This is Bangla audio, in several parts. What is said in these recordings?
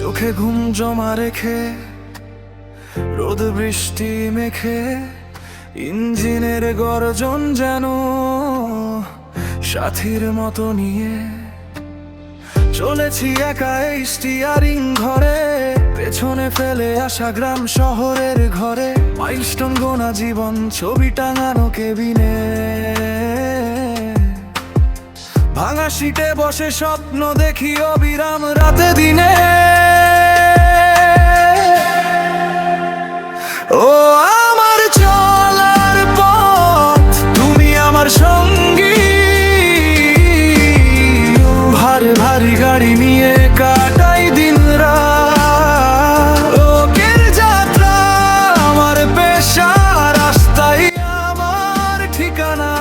চোখে ঘুম জমা রেখে রোদ বৃষ্টি মেখে ইঞ্জিনের গর্জন যেন সাথীর মতো নিয়ে চলেছি একা এই স্টিয়ারিং ঘরে, পেছনে ফেলে আসা গ্রাম শহরের ঘরে, মাইলস্টোন গোনা জীবন ছবি টাঙানো কেবিনে, ভাঙা সিটে বসে স্বপ্ন দেখি অবিরাম রাতে দিনে। ও আমার চলার পথ তুমি আমার সঙ্গী, ভারী ভারী গাড়ি নিয়ে কাটাই দিন রাত, লোকের যাত্রা আমার পেশা, রাস্তায় আমার ঠিকানা,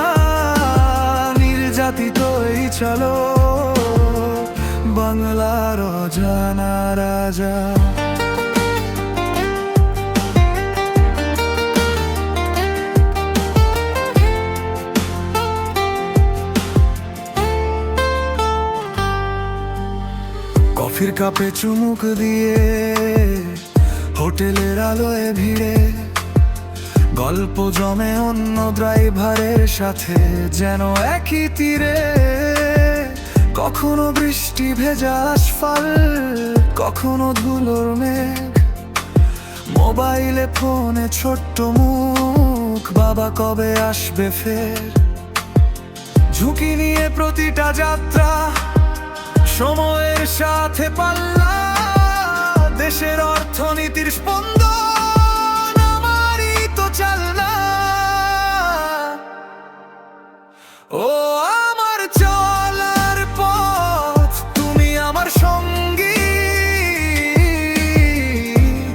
নির্যাতিত এই চলো বাংলার অজানা রাজা। কফির কাপে চুমুক দিয়ে হোটেলের আলোয় ভিড়ে গল্প জমে অন্য ড্রাইভারের সাথে যেন একই তীরে, কখনো বৃষ্টি ভেজা আসফাল্ট, কখনো ধুলোর মেঘ, মোবাইলে ফোনে ছোট্ট মুখ, বাবা কবে আসবে ফের, ঝুঁকি নিয়ে প্রতিটা যাত্রা, সময়ের সাথে পাল্লা, দেশের অর্থনীতির স্পন্দন আমারই তো চালনা। ও আমার চলার পথ তুমি আমার সঙ্গী,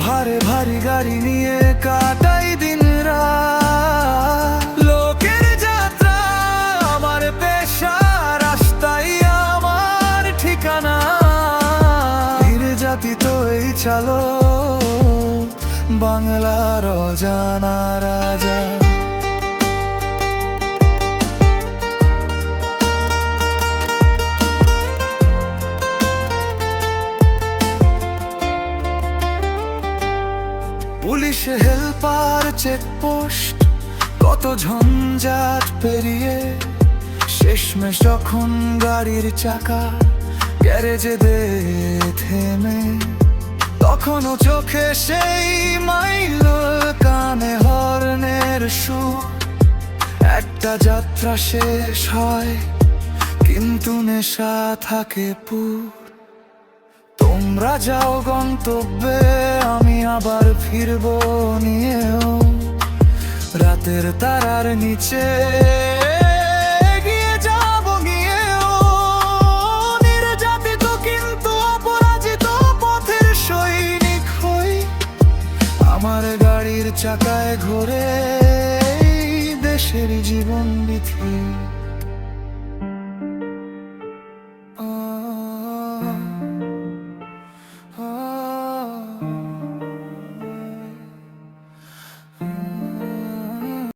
ভারী ভারী গাড়ি নিয়ে কাটাই দিন রাত, লোকের যাত্রা আমার পেশা, রাস্তায় আমার ঠিকানা, নির্যাতিত এই চালো বাংলার অজানা রাজা। পুলিশ হেল্পার চেকপোস্ট কত ঝঞ্ঝাট পেরিয়ে, শেষমেশ যখন গাড়ির চাকা গ্যারেজে দে থেমে, তখনও চোখে সেই মাইল, কানে হর্নের সুর, একটা যাত্রা শেষ হয় কিন্তু নেশা থাকে পুর, তোমরা যাও গন্তব্যে আমি আবার ফিরবো নিয়েও, রাতের তারার নিচে এগিয়ে যাবো গিয়েও, নির্যাতিত কিন্তু অপরাজিত পথের সৈনিক হই, আমার গাড়ির চাকায় ঘোরে দেশের জীবন বিথি।